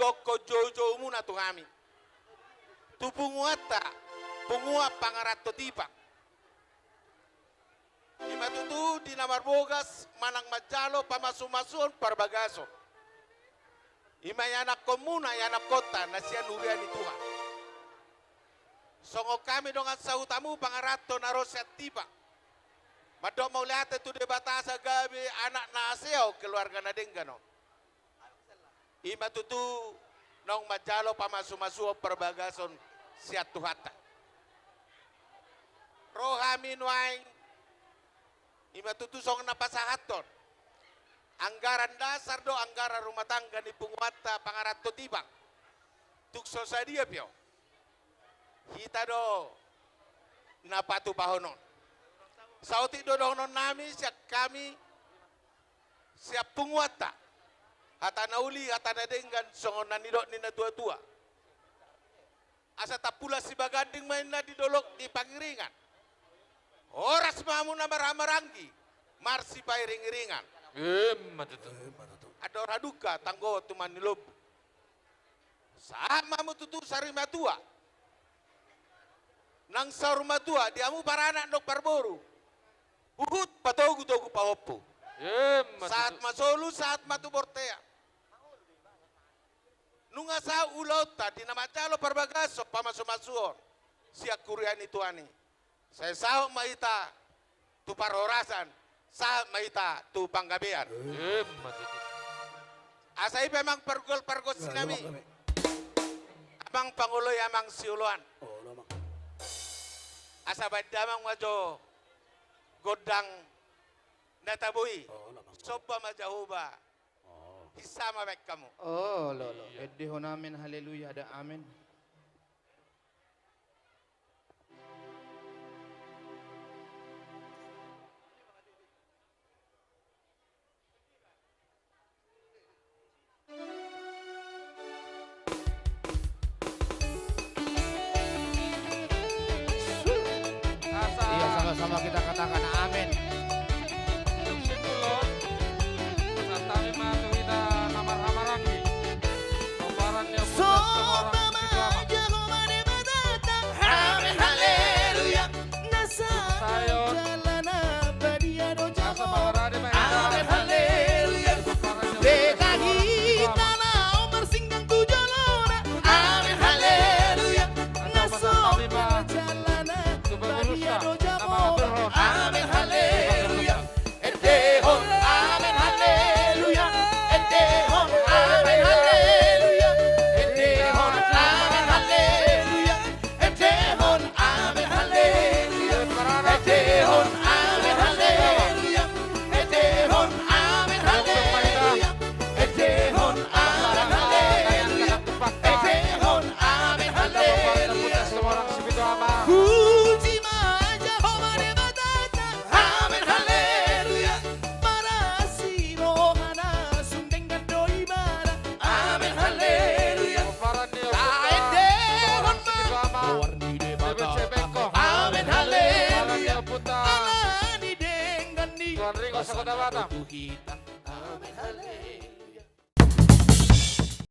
dokko jojo muna tu kami. Tu punguata, pungua pangaratto tipak. Ima tutu di namar bogas manang majalo pamasu-masuon parbagaso. Ima yanak komuna yanak kota nasian uriani Tuhan. Songo kami dongan sautamu pangaratto narosiat tipak. Madok mau lihat itu debatasa gabi anak naseo keluarga nadenggano. Ima tutu nong majalo pamasu-masuon parbagason siat tuhata. Rohami nuaing ima tutu song napasahaton. Anggaran dasar do anggaran rumah tangga ni punguata pangaratto tibang. Tukso sadia pio. Kita do napatu pahonon. Sauti do donon nami siap kami siap punguata. Hata nauli hata nadenggan songon nanidok nina tua-tua. Asa tapula si baganding main na di dolok di pangiringan. Oras mamu na maramarangi, marsi pa iring-iringan. Ador haduka tanggo tuman nilob. Sama mo tutu sa rimatua. Nang sa rimatua, di amu para anak nok parboru. Uhut patogu-togu pahopo. Saat masolu, saat matubortea. Nunga sa ulota, di namacalo parbagaso, pamaso-masuon. Siya kuriani tuani. Saya sahok maita tu parorasan, sahok maita tu panggabean. Asai memang pergol-pergol sinami. Amang panguloy amang siuluan. Asa badamang majo godang natabui. Soba majahuba. Isama baik kamu. Oh, lolo. Edihon amin, haleluya, ada amin. Iya, sama-sama kita katakan amin. Tuhan Ringo Sakota Batam.